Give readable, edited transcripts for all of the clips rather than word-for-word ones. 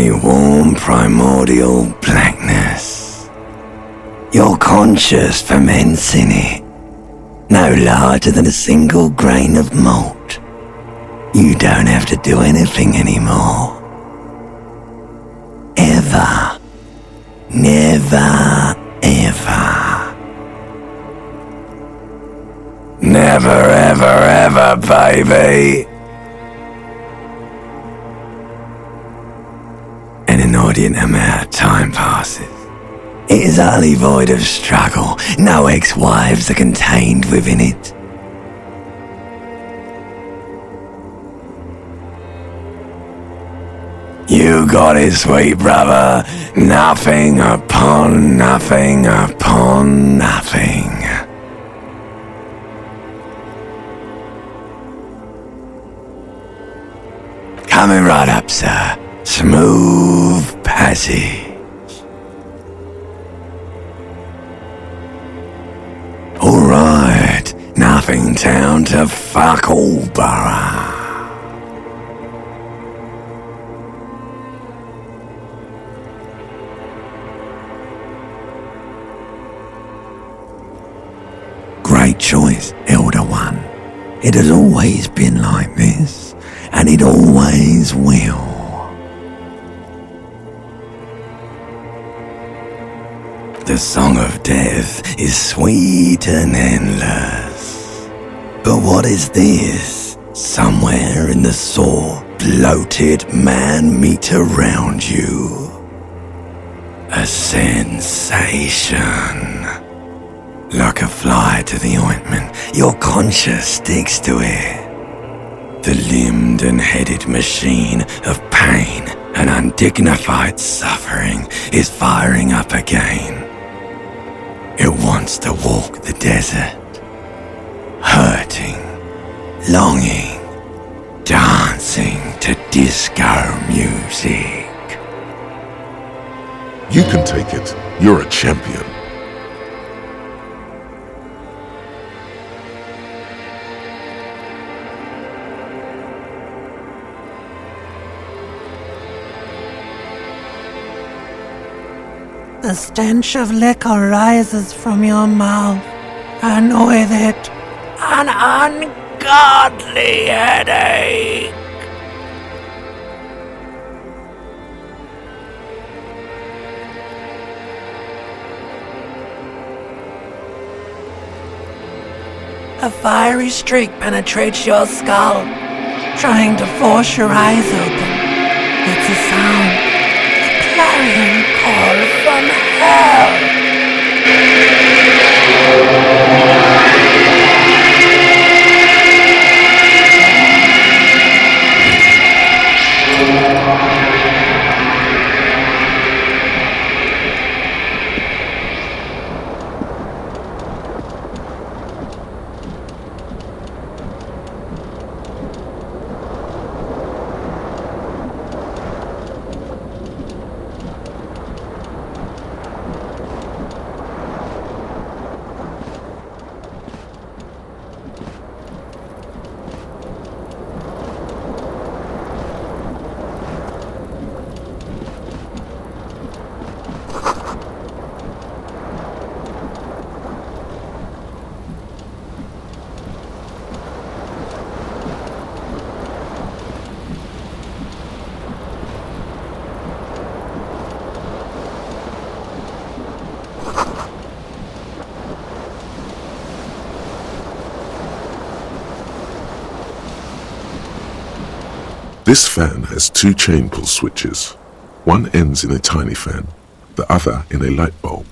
only warm primordial blackness. Your conscious ferments in it, no larger than a single grain of malt. You don't have to do anything anymore. Ever. Never, ever. Never, ever, ever, baby. An inordinate amount of time passes. It is utterly void of struggle. No ex-wives are contained within it. You got it, sweet brother. Nothing upon nothing upon nothing. Coming right up, sir. Smooth passage. Alright, nothing town to fuck all borough. Great choice, Elder One. It has always been like this, and it always will. The song of death is sweet and endless. But what is this? Somewhere in the sore, bloated man meat around you. A sensation. Like a fly to the ointment, your conscience sticks to it. The limbed and headed machine of pain and undignified suffering is firing up again. It wants to walk the desert, hurting, longing, dancing to disco music. You can take it. You're a champion. The stench of liquor rises from your mouth, and with it, an ungodly headache. A fiery streak penetrates your skull, trying to force your eyes open. It's a sound, a clarion call from hell. This fan has two chain pull switches. One ends in a tiny fan, the other in a light bulb.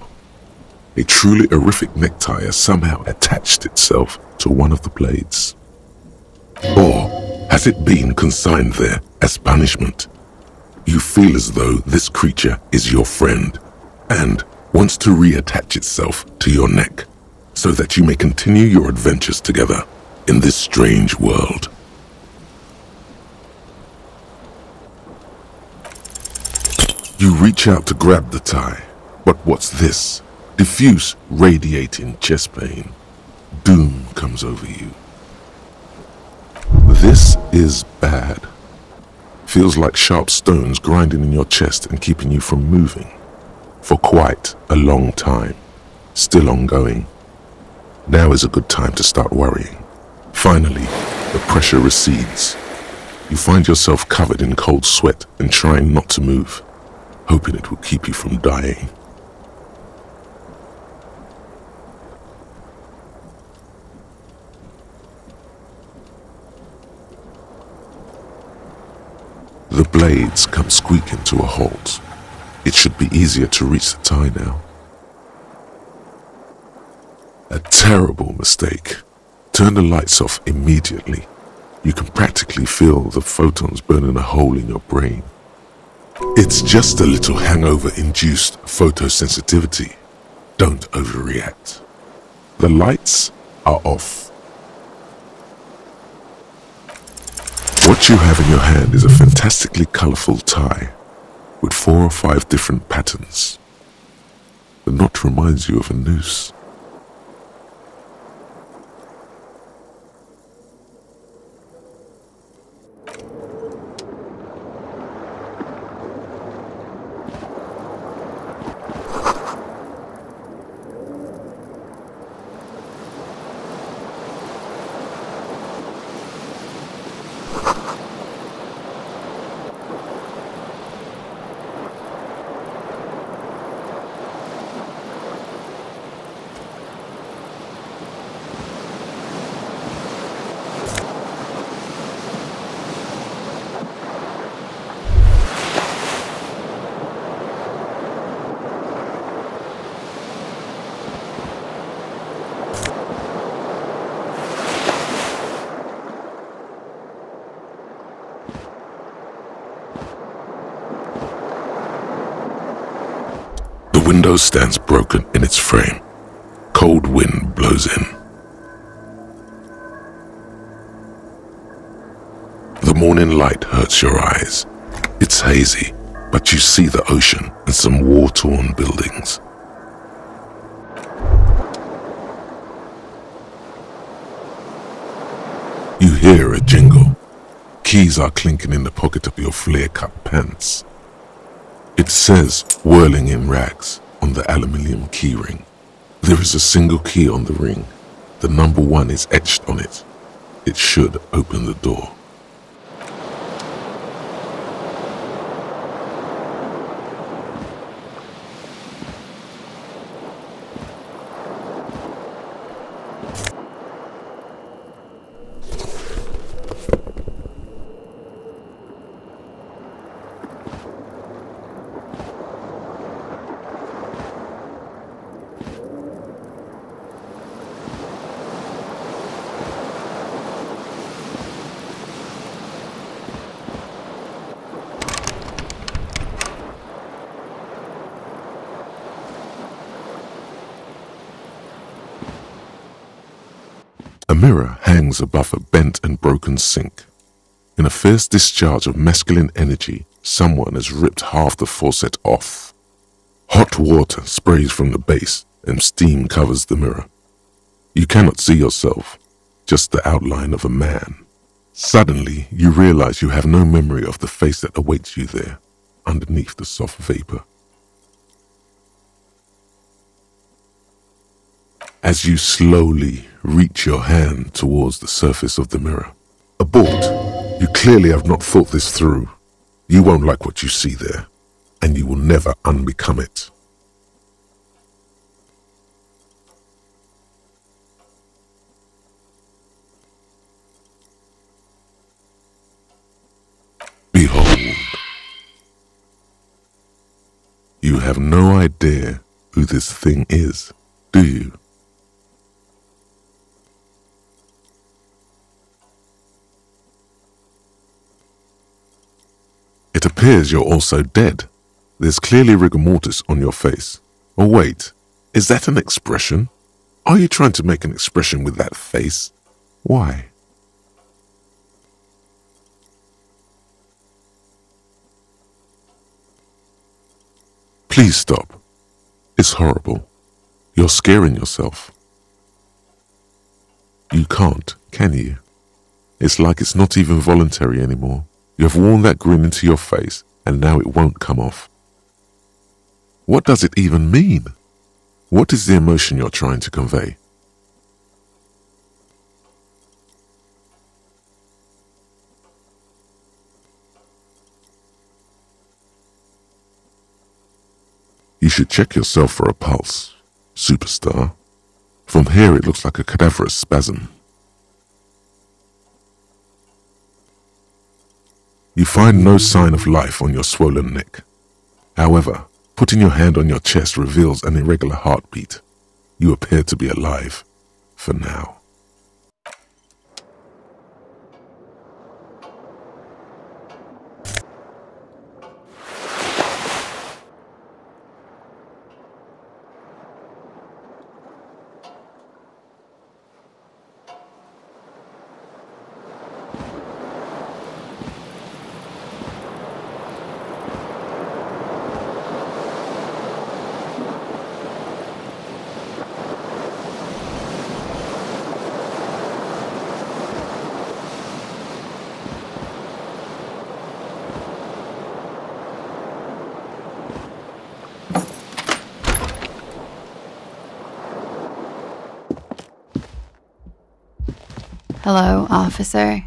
A truly horrific necktie has somehow attached itself to one of the blades. Or has it been consigned there as punishment? You feel as though this creature is your friend and wants to reattach itself to your neck so that you may continue your adventures together in this strange world. You reach out to grab the tie, but what's this? Diffuse, radiating chest pain. Doom comes over you. This is bad. Feels like sharp stones grinding in your chest and keeping you from moving. For quite a long time. Still ongoing. Now is a good time to start worrying. Finally, the pressure recedes. You find yourself covered in cold sweat and trying not to move, hoping it will keep you from dying. The blades come squeaking to a halt. It should be easier to reach the tie now. A terrible mistake. Turn the lights off immediately. You can practically feel the photons burning a hole in your brain. It's just a little hangover-induced photosensitivity. Don't overreact. The lights are off. What you have in your hand is a fantastically colorful tie with 4 or 5 different patterns. The knot reminds you of a noose. The window stands broken in its frame. Cold wind blows in. The morning light hurts your eyes. It's hazy, but you see the ocean and some war-torn buildings. You hear a jingle. Keys are clinking in the pocket of your flare-cut pants. It says, whirling in rags, on the aluminium keyring. There is a single key on the ring. The number 1 is etched on it. It should open the door. A mirror hangs above a bent and broken sink. In a fierce discharge of masculine energy, someone has ripped half the faucet off. Hot water sprays from the base and steam covers the mirror. You cannot see yourself, just the outline of a man. Suddenly, you realize you have no memory of the face that awaits you there, underneath the soft vapor. As you slowly reach your hand towards the surface of the mirror. Abort. You clearly have not thought this through. You won't like what you see there, and you will never unbecome it. Behold. You have no idea who this thing is, do you? It appears you're also dead. There's clearly rigor mortis on your face. Oh wait, is that an expression? Are you trying to make an expression with that face? Why? Please stop. It's horrible. You're scaring yourself. You can't, can you? It's like it's not even voluntary anymore. You have worn that grin into your face, and now it won't come off. What does it even mean? What is the emotion you're trying to convey? You should check yourself for a pulse, superstar. From here it looks like a cadaverous spasm. You find no sign of life on your swollen neck. However, putting your hand on your chest reveals an irregular heartbeat. You appear to be alive, for now. Hello, officer.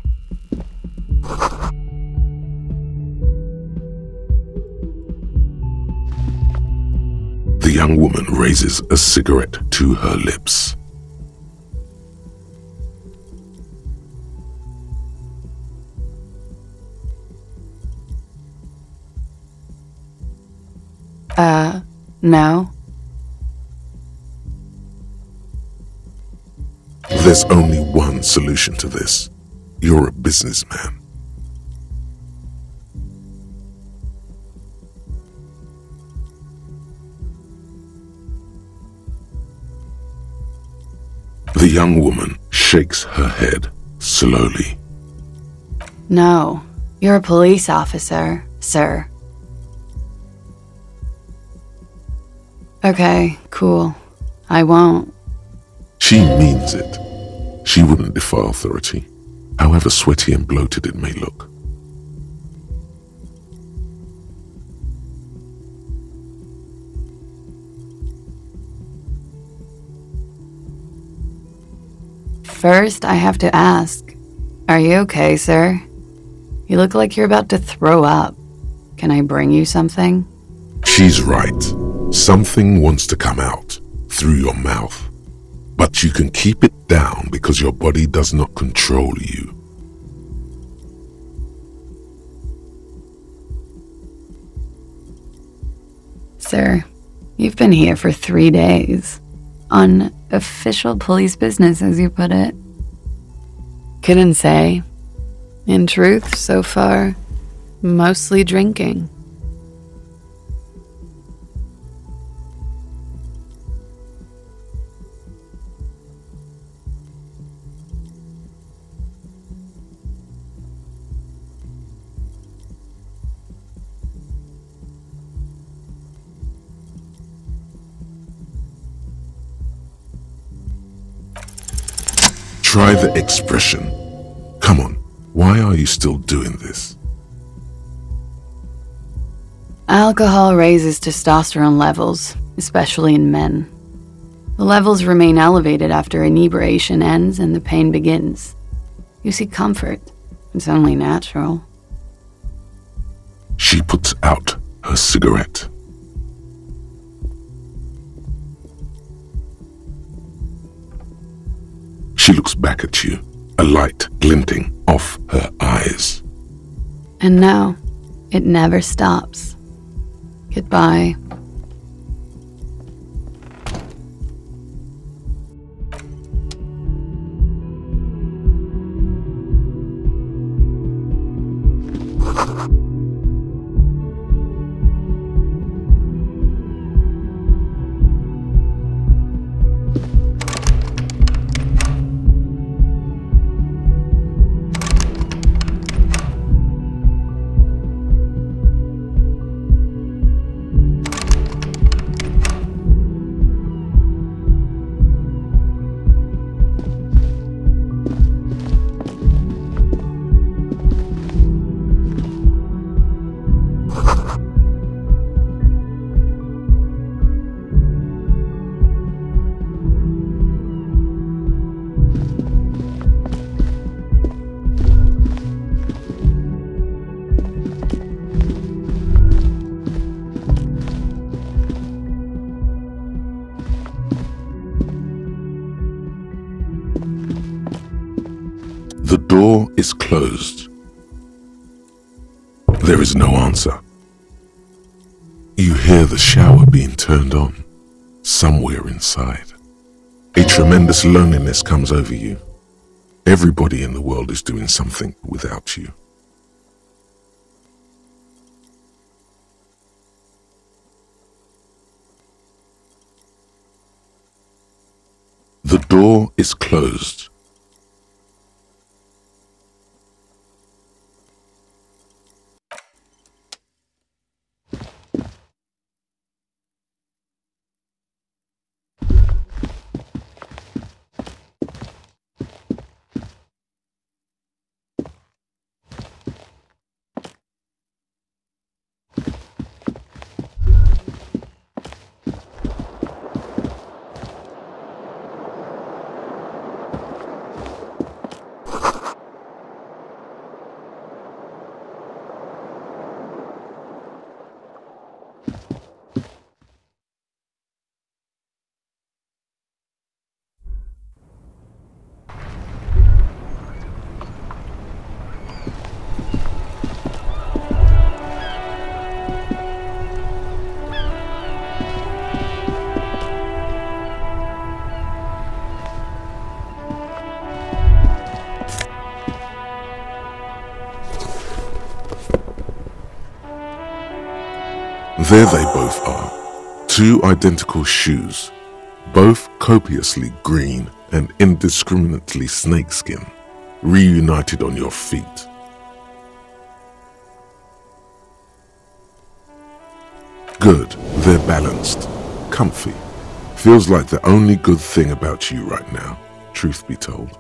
The young woman raises a cigarette to her lips. No. There's only one solution to this. You're a businessman. The young woman shakes her head slowly. No. You're a police officer, sir. Okay, cool. I won't. She means it. She wouldn't defy authority, however sweaty and bloated it may look. First, I have to ask, are you okay, sir? You look like you're about to throw up. Can I bring you something? She's right. Something wants to come out through your mouth. But you can keep it down because your body does not control you. Sir, you've been here for 3 days. On official police business, as you put it. Couldn't say. In truth, so far, mostly drinking. Try the expression. Come on, why are you still doing this? Alcohol raises testosterone levels, especially in men. The levels remain elevated after inebriation ends and the pain begins. You seek comfort. It's only natural. She puts out her cigarette. She looks back at you, a light glinting off her eyes. And now, it never stops. Goodbye. door is closed. There is no answer. You hear the shower being turned on somewhere inside. A tremendous loneliness comes over you. Everybody in the world is doing something without you. The door is closed. There they both are, two identical shoes, both copiously green and indiscriminately snakeskin, reunited on your feet. Good, they're balanced, comfy. Feels like the only good thing about you right now, truth be told.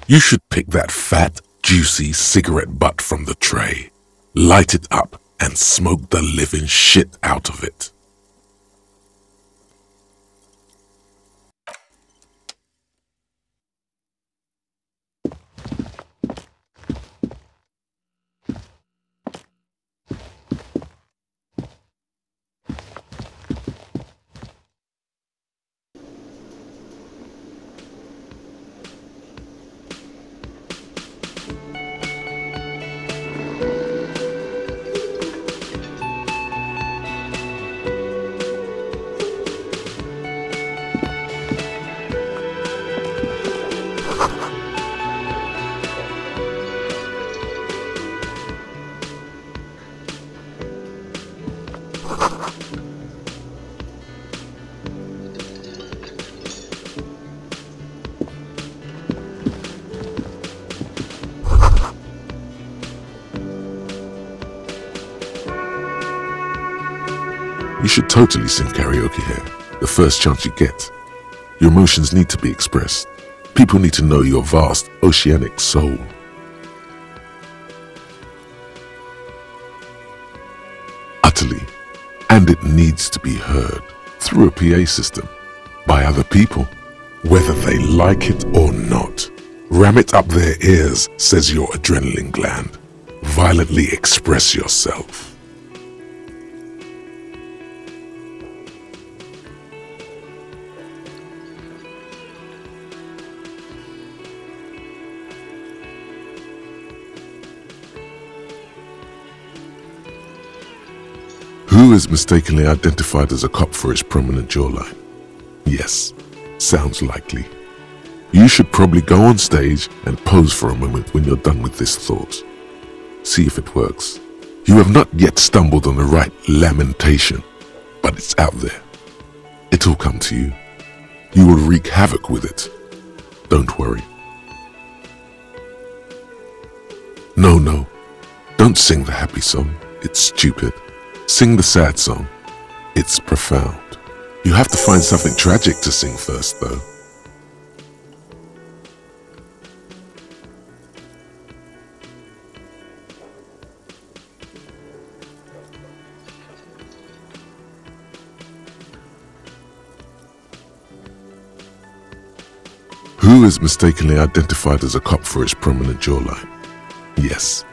You should pick that fat, juicy cigarette butt from the tray, light it up, and smoke the living shit out of it. You should totally sing karaoke here, the first chance you get. Your emotions need to be expressed. People need to know your vast, oceanic soul. Utterly. And it needs to be heard through a PA system by other people, whether they like it or not. Ram it up their ears, says your adrenaline gland. Violently express yourself. Who is mistakenly identified as a cop for his prominent jawline? Yes, sounds likely. You should probably go on stage and pose for a moment when you're done with this thought. See if it works. You have not yet stumbled on the right lamentation, but it's out there. It'll come to you. You will wreak havoc with it. Don't worry. No. Don't sing the happy song, it's stupid. Sing the sad song, it's profound. You have to find something tragic to sing first, though. Who is mistakenly identified as a cop for his prominent jawline? Yes.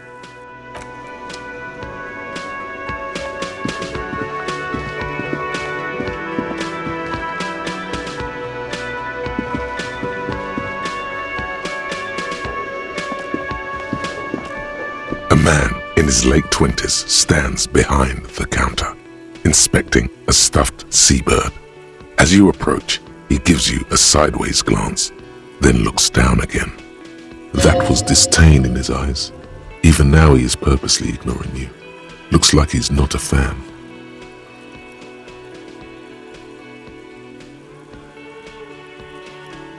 A man in his late 20s stands behind the counter, inspecting a stuffed seabird. As you approach, he gives you a sideways glance, then looks down again. That was disdain in his eyes. Even now he is purposely ignoring you. Looks like he's not a fan.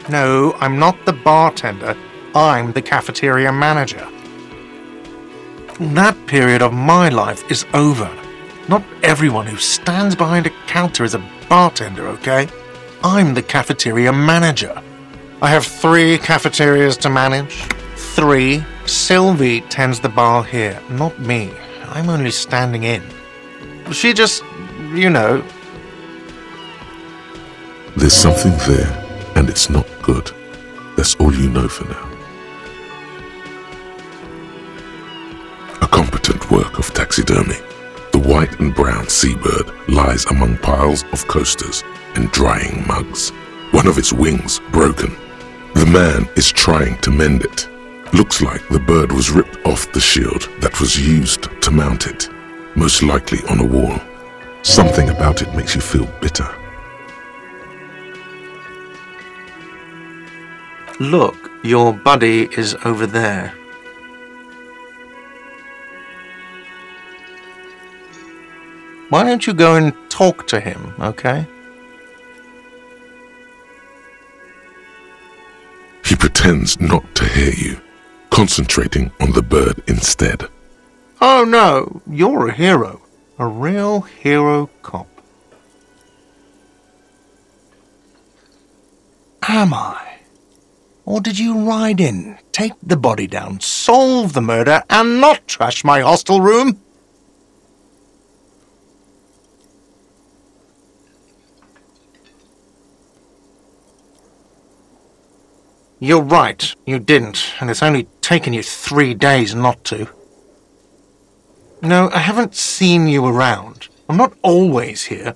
No, I'm not the bartender. I'm the cafeteria manager. That period of my life is over. Not everyone who stands behind a counter is a bartender, okay? I'm the cafeteria manager. I have 3 cafeterias to manage. 3. Sylvie tends the bar here, not me. I'm only standing in. She just, you know. There's something there, and it's not good. That's all you know for now. A competent work of taxidermy. The white and brown seabird lies among piles of coasters and drying mugs. One of its wings broken. The man is trying to mend it. Looks like the bird was ripped off the shield that was used to mount it, most likely on a wall. Something about it makes you feel bitter. Look, your buddy is over there. Why don't you go and talk to him, okay? He pretends not to hear you, concentrating on the bird instead. Oh no, you're a hero. A real hero cop. Am I? Or did you ride in, take the body down, solve the murder, and not trash my hostel room? You're right, you didn't, and it's only taken you 3 days not to. No, I haven't seen you around. I'm not always here.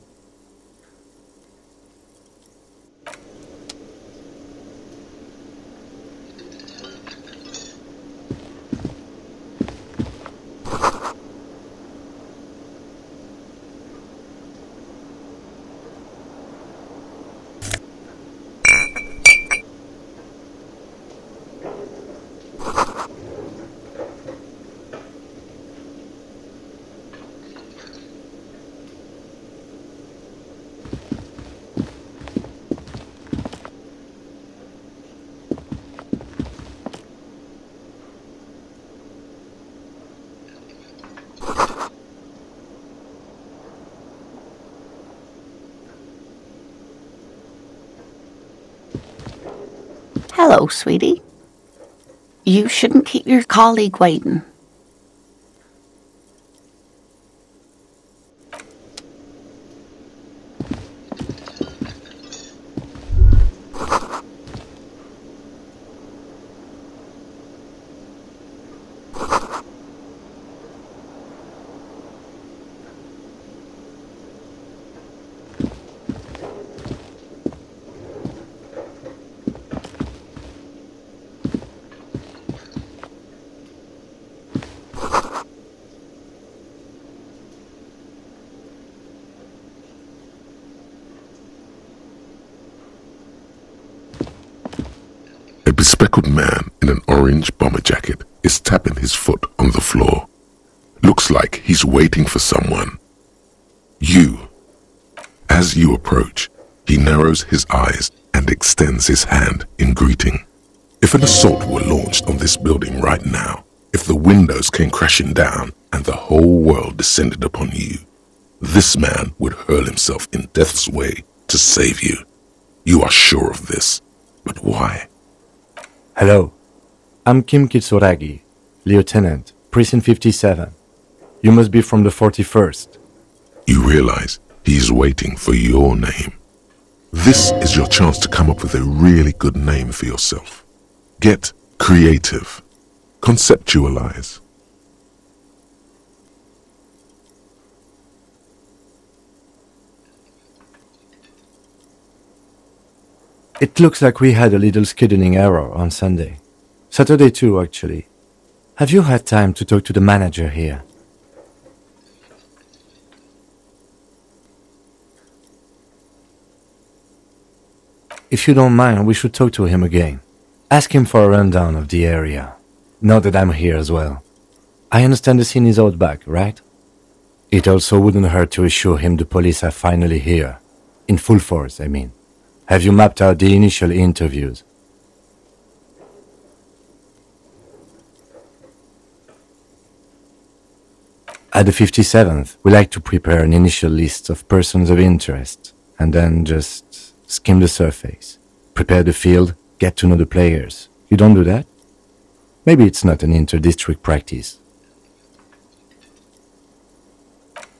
Hello, sweetie. You shouldn't keep your colleague waiting. A bespectacled man in an orange bomber jacket is tapping his foot on the floor. Looks like he's waiting for someone. You. As you approach, he narrows his eyes and extends his hand in greeting. If an assault were launched on this building right now, If the windows came crashing down and the whole world descended upon you, this man would hurl himself in death's way to save you. You are sure of this, but why? Hello, I'm Kim Kitsuragi, Lieutenant, Precinct 57. You must be from the 41st. You realize he is waiting for your name. This is your chance to come up with a really good name for yourself. Get creative. Conceptualize. It looks like we had a little scheduling error on Sunday. Saturday too, actually. Have you had time to talk to the manager here? If you don't mind, we should talk to him again. Ask him for a rundown of the area. Now that I'm here as well. I understand the scene is out back, right? It also wouldn't hurt to assure him the police are finally here. In full force, I mean. Have you mapped out the initial interviews? At the 57th, we like to prepare an initial list of persons of interest, and then just skim the surface. Prepare the field, get to know the players. You don't do that? Maybe it's not an inter-district practice.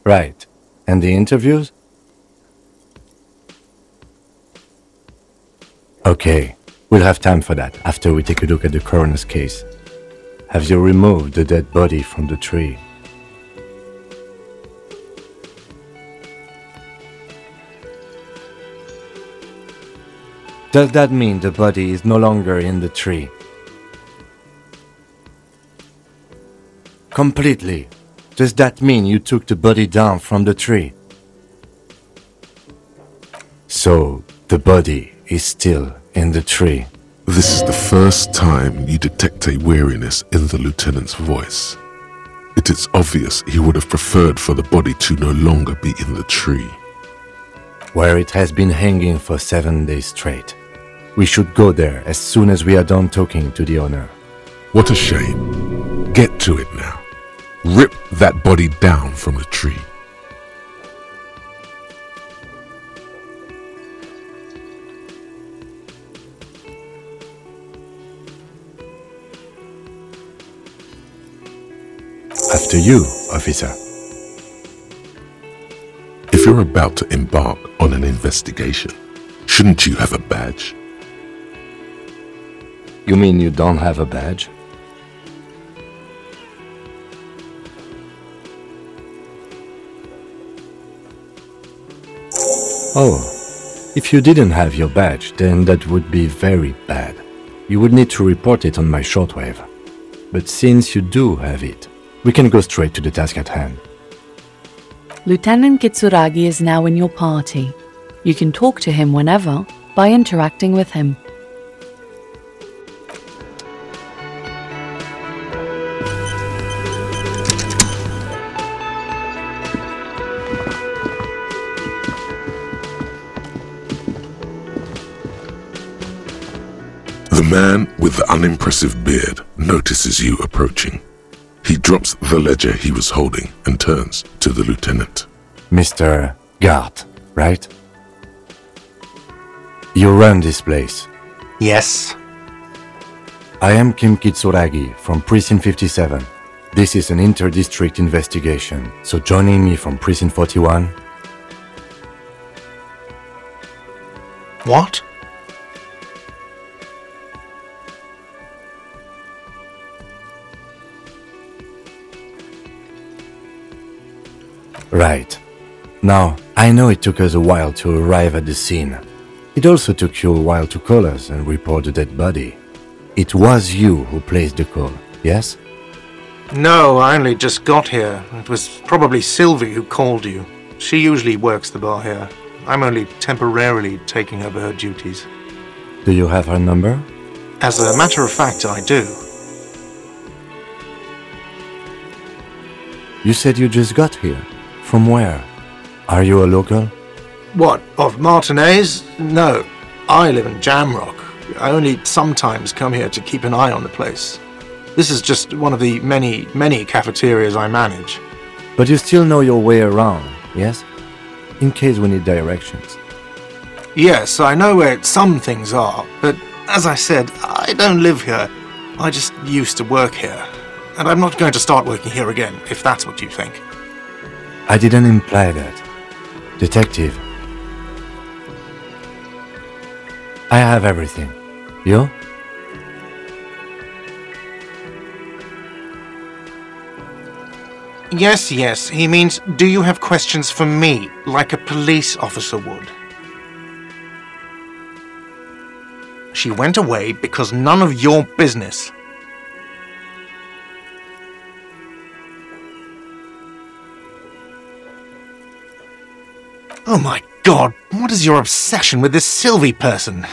Right. And the interviews? Okay, we'll have time for that after we take a look at the coroner's case. Have you removed the dead body from the tree? Does that mean the body is no longer in the tree? Completely. Does that mean you took the body down from the tree? So, the body is still in the tree. This is the first time you detect a weariness in the lieutenant's voice. It is obvious he would have preferred for the body to no longer be in the tree. Where it has been hanging for 7 days straight. We should go there as soon as we are done talking to the owner. What a shame. Get to it now. Rip that body down from the tree. After you, officer. If you're about to embark on an investigation, shouldn't you have a badge? You mean you don't have a badge? Oh, if you didn't have your badge, then that would be very bad. You would need to report it on my shortwave. But since you do have it, we can go straight to the task at hand. Lieutenant Kitsuragi is now in your party. You can talk to him whenever by interacting with him. The man with the unimpressive beard notices you approaching. He drops the ledger he was holding and turns to the lieutenant. Mr. Gart, right? You run this place. Yes. I am Kim Kitsuragi from Precinct 57. This is an inter-district investigation, so joining me from Precinct 41... What? Right. Now, I know it took us a while to arrive at the scene. It also took you a while to call us and report the dead body. It was you who placed the call, yes? No, I only just got here. It was probably Sylvie who called you. She usually works the bar here. I'm only temporarily taking over her duties. Do you have her number? As a matter of fact, I do. You said you just got here. From where? Are you a local? What, of Martinez? No, I live in Jamrock. I only sometimes come here to keep an eye on the place. This is just one of the many, many cafeterias I manage. But you still know your way around, yes? In case we need directions. Yes, I know where some things are, but as I said, I don't live here. I just used to work here. And I'm not going to start working here again, if that's what you think. I didn't imply that. Detective. I have everything. You? Yes, he means, do you have questions for me, like a police officer would? She went away because none of your business. Oh my God, what is your obsession with this Sylvie person?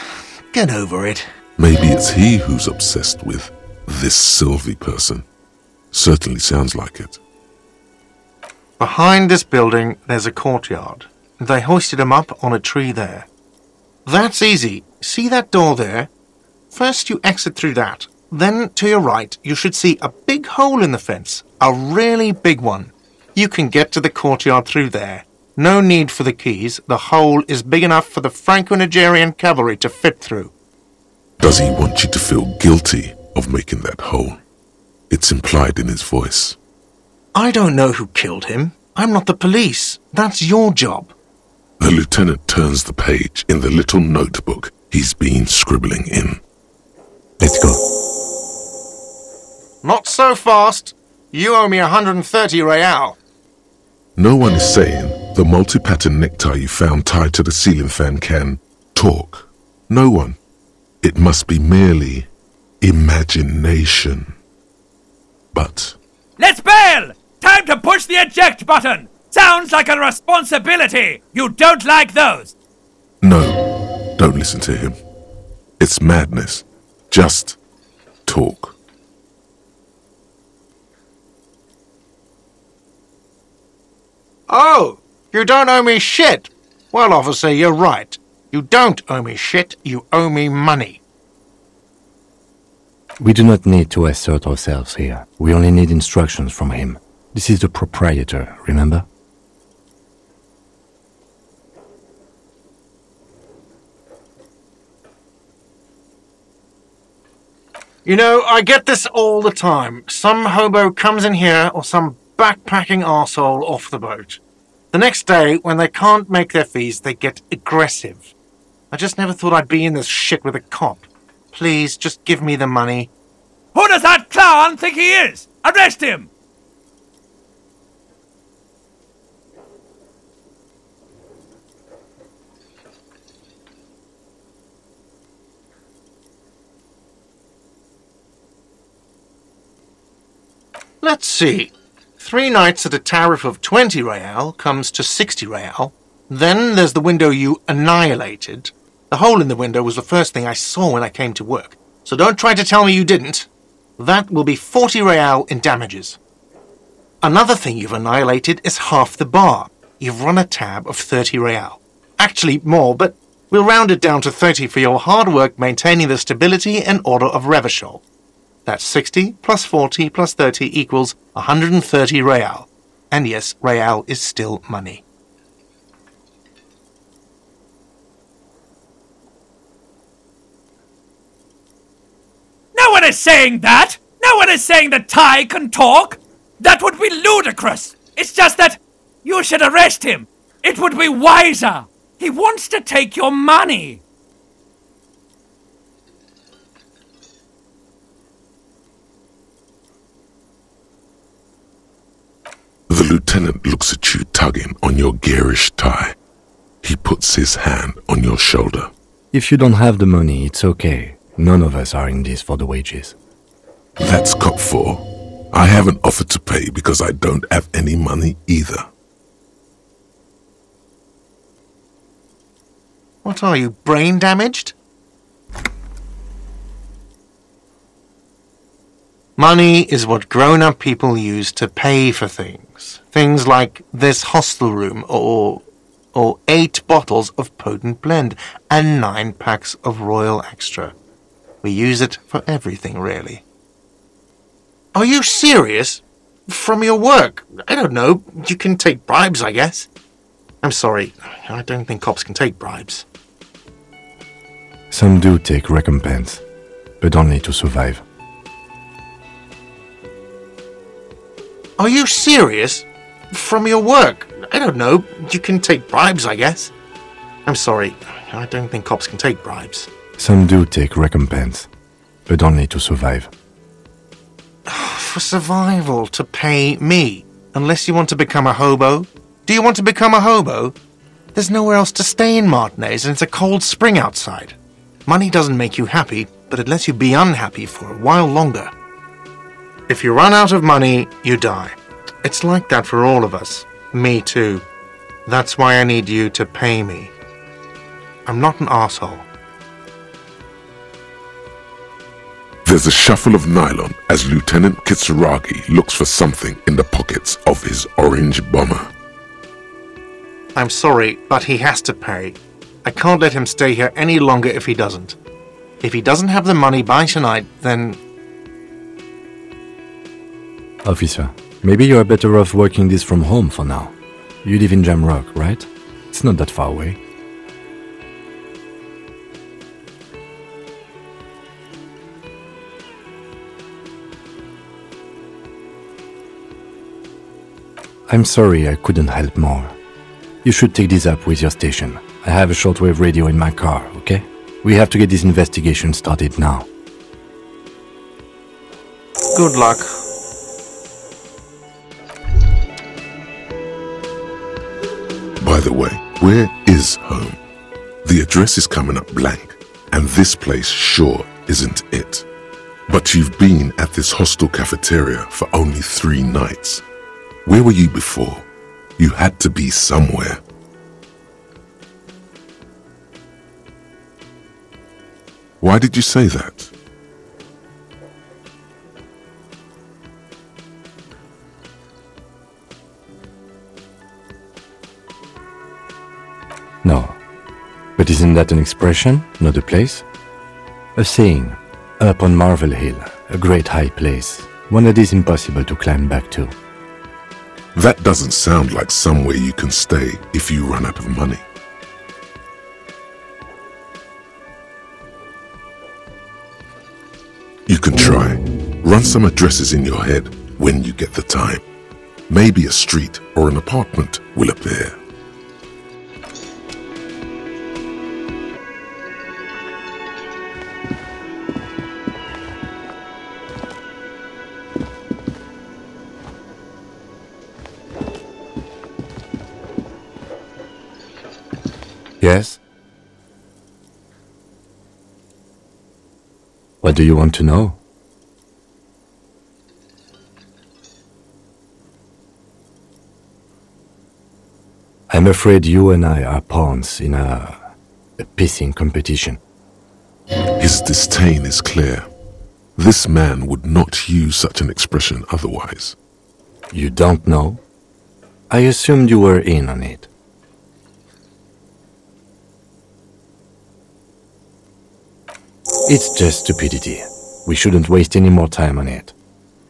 Get over it. Maybe it's he who's obsessed with this Sylvie person. Certainly sounds like it. Behind this building, there's a courtyard. They hoisted him up on a tree there. That's easy. See that door there? First you exit through that. Then, to your right, you should see a big hole in the fence. A really big one. You can get to the courtyard through there. No need for the keys. The hole is big enough for the Franco-Nigerian cavalry to fit through. Does he want you to feel guilty of making that hole? It's implied in his voice. I don't know who killed him. I'm not the police. That's your job. The lieutenant turns the page in the little notebook he's been scribbling in. Let's go. Not so fast. You owe me 130 real. No one is saying the multi-pattern necktie you found tied to the ceiling fan can talk. No one. It must be merely imagination. But... Let's bail! Time to push the eject button! Sounds like a responsibility! You don't like those! no, don't listen to him. It's madness. Just talk. Oh, you don't owe me shit. Well, officer, you're right. You don't owe me shit, you owe me money. We do not need to assert ourselves here. We only need instructions from him. This is the proprietor, remember? You know, I get this all the time. Some hobo comes in here or some backpacking arsehole off the boat. The next day, when they can't make their fees, they get aggressive. I just never thought I'd be in this shit with a cop. Please, just give me the money. Who does that clown think he is? Arrest him! Let's see. 3 nights at a tariff of 20 real comes to 60 real. Then there's the window you annihilated. The hole in the window was the first thing I saw when I came to work. So don't try to tell me you didn't. That will be 40 real in damages. Another thing you've annihilated is half the bar. You've run a tab of 30 real. Actually more, but we'll round it down to 30 for your hard work maintaining the stability and order of Revachol. That's 60 plus 40 plus 30 equals 130 real. And yes, real is still money. No one is saying that! No one is saying that Ty can talk! That would be ludicrous! It's just that you should arrest him! It would be wiser! He wants to take your money! The lieutenant looks at you tugging on your garish tie. He puts his hand on your shoulder. If you don't have the money, it's okay. None of us are in this for the wages. That's cop 4. I haven't offered to pay because I don't have any money either. What are you, brain damaged? Money is what grown-up people use to pay for things. Things like this hostel room or 8 bottles of potent blend and 9 packs of Royal Extra. We use it for everything, really. Are you serious? From your work? I don't know. You can take bribes, I guess. I'm sorry. I don't think cops can take bribes. Some do take recompense, but only to survive. Are you serious? From your work? I don't know. You can take bribes, I guess. I'm sorry. I don't think cops can take bribes. Some do take recompense, but only to survive. For survival, to pay me. Unless you want to become a hobo. Do you want to become a hobo? There's nowhere else to stay in Martinez and it's a cold spring outside. Money doesn't make you happy, but it lets you be unhappy for a while longer. If you run out of money, you die. It's like that for all of us. Me too. That's why I need you to pay me. I'm not an asshole. There's a shuffle of nylon as Lieutenant Kitsuragi looks for something in the pockets of his orange bomber. I'm sorry, but he has to pay. I can't let him stay here any longer if he doesn't. If he doesn't have the money by tonight, then... Officer, maybe you are better off working this from home for now. You live in Jamrock, right? It's not that far away. I'm sorry I couldn't help more. You should take this up with your station. I have a shortwave radio in my car, okay? We have to get this investigation started now. Good luck. By the way, where is home? The address is coming up blank, and this place sure isn't it. But you've been at this hostel cafeteria for only 3 nights. Where were you before? You had to be somewhere. Why did you say that? No. But isn't that an expression, not a place? A saying, up on Marvel Hill, a great high place, one that is impossible to climb back to. That doesn't sound like somewhere you can stay if you run out of money. You can try. Run some addresses in your head when you get the time. Maybe a street or an apartment will appear. Yes? What do you want to know? I'm afraid you and I are pawns in a pissing competition. His disdain is clear. This man would not use such an expression otherwise. You don't know? I assumed you were in on it. It's just stupidity. We shouldn't waste any more time on it.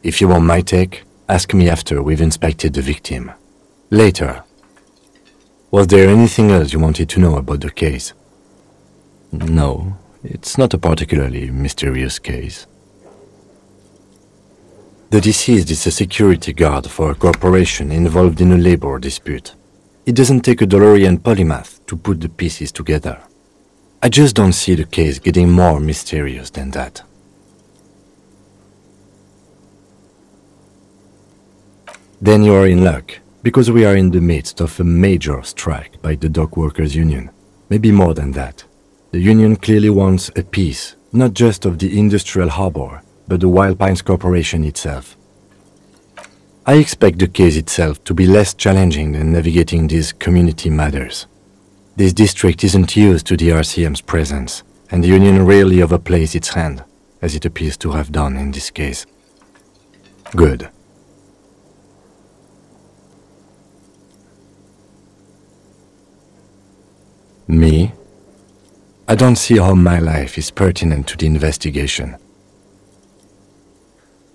If you want my take, ask me after we've inspected the victim. Later. Was there anything else you wanted to know about the case? No, it's not a particularly mysterious case. The deceased is a security guard for a corporation involved in a labor dispute. It doesn't take a DeLorean polymath to put the pieces together. I just don't see the case getting more mysterious than that. Then you are in luck, because we are in the midst of a major strike by the dock workers union. Maybe more than that. The union clearly wants a piece, not just of the industrial harbor, but the Wild Pines Corporation itself. I expect the case itself to be less challenging than navigating these community matters. This district isn't used to the RCM's presence, and the union rarely overplays its hand, as it appears to have done in this case. Good. Me? I don't see how my life is pertinent to the investigation.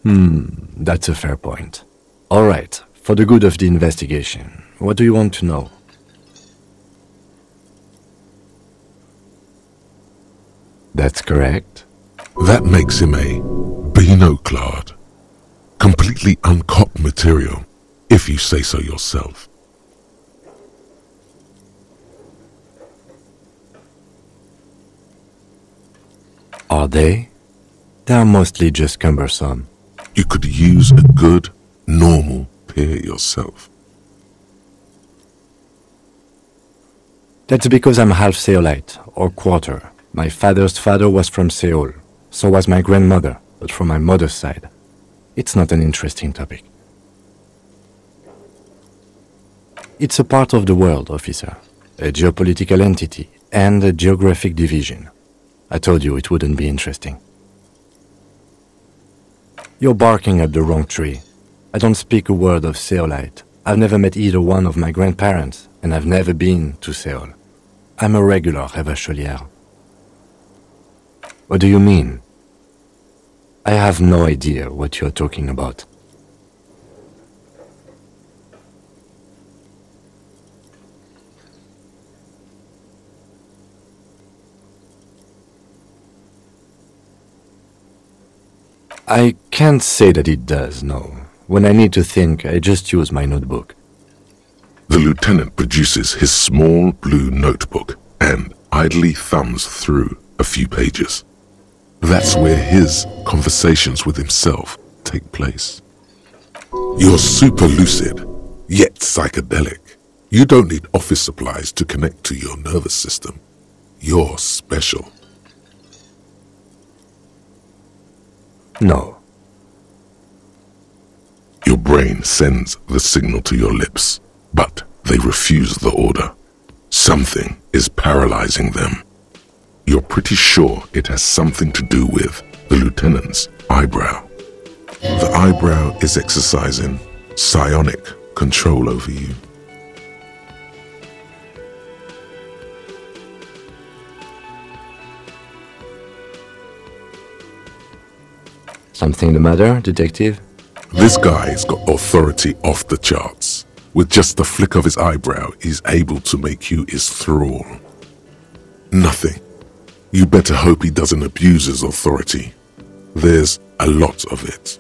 That's a fair point. All right, for the good of the investigation, what do you want to know? That's correct. That makes him a Beano-clad. Completely uncopped material, if you say so yourself. Are they? They are mostly just cumbersome. You could use a good, normal peer yourself. That's because I'm half Seolite, or quarter. My father's father was from Seoul. So was my grandmother, but from my mother's side. It's not an interesting topic. It's a part of the world, officer. A geopolitical entity and a geographic division. I told you it wouldn't be interesting. You're barking up the wrong tree. I don't speak a word of Seolite. I've never met either one of my grandparents, and I've never been to Seoul. I'm a regular Revacholière. What do you mean? I have no idea what you're talking about. I can't say that it does, no. When I need to think, I just use my notebook. The lieutenant produces his small blue notebook and idly thumbs through a few pages. That's where his conversations with himself take place. You're super lucid, yet psychedelic. You don't need office supplies to connect to your nervous system. You're special. No. Your brain sends the signal to your lips, but they refuse the order. Something is paralyzing them. You're pretty sure it has something to do with the lieutenant's eyebrow. The eyebrow is exercising psionic control over you. Something the matter, detective? This guy's got authority off the charts. With just the flick of his eyebrow, he's able to make you his thrall. Nothing. You better hope he doesn't abuse his authority. There's a lot of it.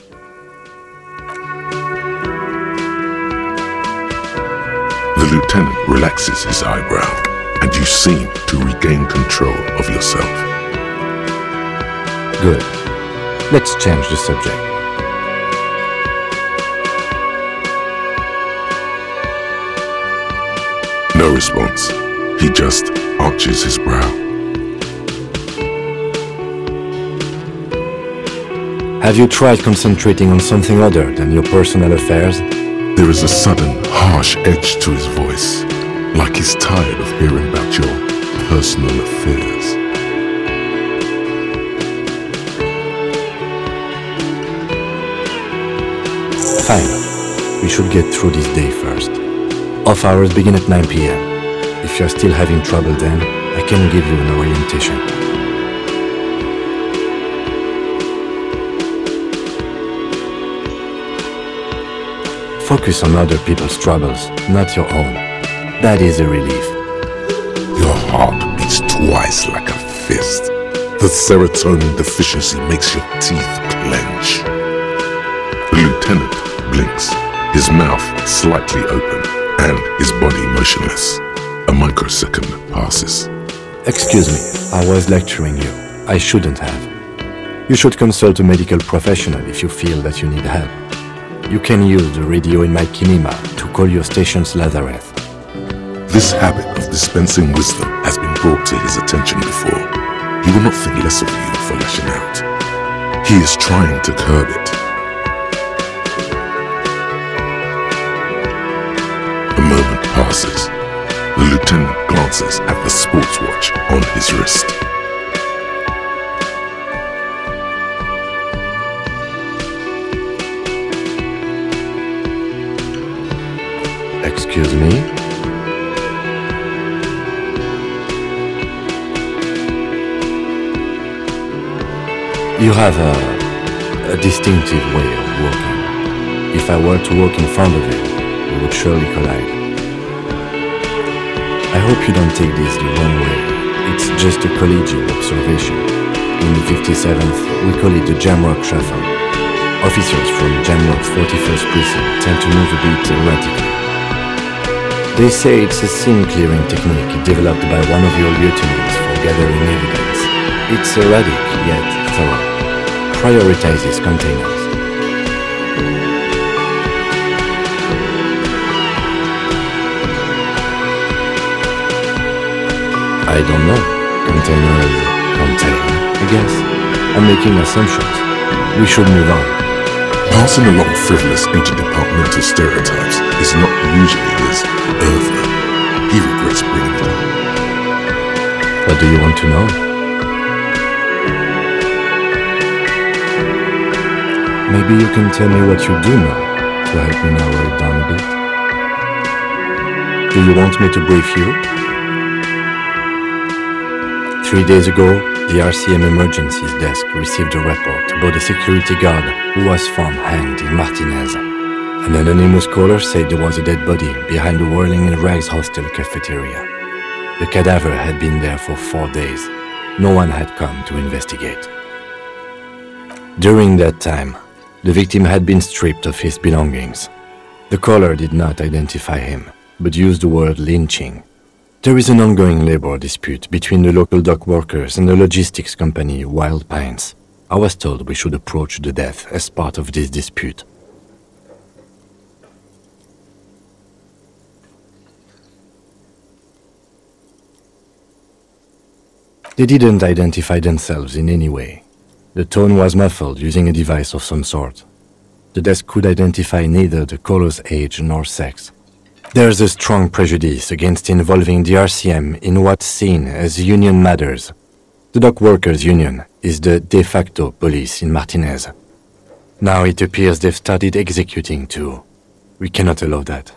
The lieutenant relaxes his eyebrow, and you seem to regain control of yourself. Good. Let's change the subject. No response. He just arches his brow. Have you tried concentrating on something other than your personal affairs? There is a sudden, harsh edge to his voice, like he's tired of hearing about your personal affairs. Fine. We should get through this day first. Off hours begin at 9 p.m. If you're still having trouble then, I can give you an orientation. Focus on other people's troubles, not your own. That is a relief. Your heart beats twice like a fist. The serotonin deficiency makes your teeth clench. The lieutenant blinks, his mouth slightly open, and his body motionless. A microsecond passes. Excuse me, I was lecturing you. I shouldn't have. You should consult a medical professional if you feel that you need help. You can use the radio in my kinema to call your station's Lazareth. This habit of dispensing wisdom has been brought to his attention before. He will not think less of you for lashing out. He is trying to curb it. A moment passes. The lieutenant glances at the sports watch on his wrist. Excuse me? You have a a distinctive way of walking. If I were to walk in front of it, we would surely collide. I hope you don't take this the wrong way. It's just a collegial observation. In the 57th, we call it the Jamrock Shuffle. Officers from Jamrock's 41st Precinct tend to move a bit erratically. They say it's a scene-clearing technique developed by one of your lieutenants for gathering evidence. It's erratic, yet thorough. Prioritizes containers. I don't know. Containers contain, I guess. I'm making assumptions. We should move on. Passing along frivolous interdepartmental stereotypes is not usually his oeuvre. He regrets bringing it up. What do you want to know? Maybe you can tell me what you do know to help me narrow it down a bit. Do you want me to brief you? 3 days ago, the RCM Emergencies Desk received a report about a security guard who was found hanged in Martinez. An anonymous caller said there was a dead body behind the Whirling in Rags hostel cafeteria. The cadaver had been there for 4 days. No one had come to investigate. During that time, the victim had been stripped of his belongings. The caller did not identify him, but used the word lynching. There is an ongoing labor dispute between the local dock workers and the logistics company Wild Pines. I was told we should approach the death as part of this dispute. They didn't identify themselves in any way. The tone was muffled using a device of some sort. The desk could identify neither the caller's age nor sex. There's a strong prejudice against involving the RCM in what's seen as union matters. The dock workers' union is the de facto police in Martinez. Now it appears they've started executing too. We cannot allow that.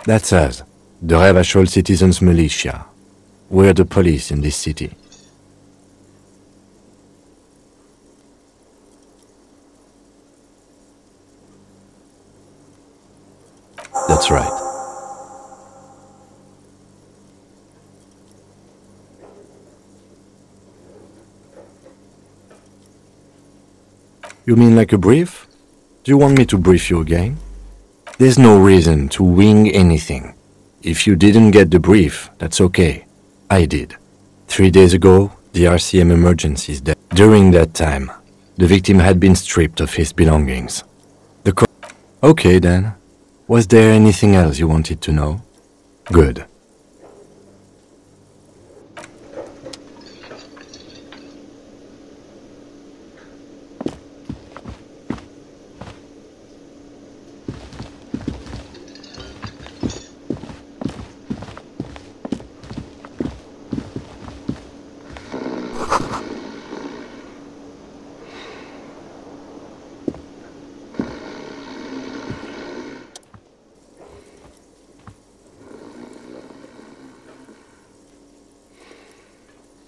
That's us, the Revachol Citizens Militia. We're the police in this city. That's right. You mean like a brief? Do you want me to brief you again? There's no reason to wing anything. If you didn't get the brief, that's okay. I did. 3 days ago, the RCM Emergencies Desk. During that time, the victim had been stripped of his belongings. Okay then. Was there anything else you wanted to know? Good.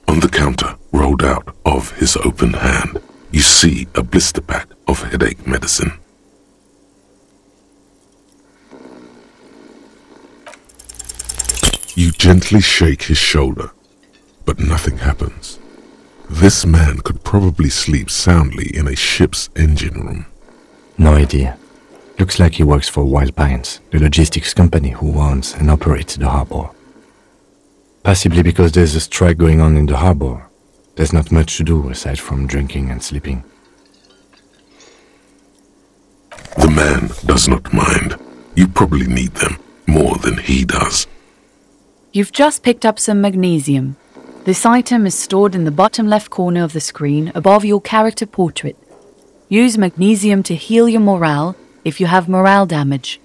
On the counter, rolled out of his open hand, you see a blister pack of headache medicine. You gently shake his shoulder, but nothing happens. This man could probably sleep soundly in a ship's engine room. No idea. Looks like he works for Wild Pines, the logistics company who owns and operates the harbor. Possibly because there's a strike going on in the harbor. There's not much to do aside from drinking and sleeping. The man does not mind. You probably need them more than he does. You've just picked up some magnesium. This item is stored in the bottom left corner of the screen above your character portrait. Use magnesium to heal your morale if you have morale damage.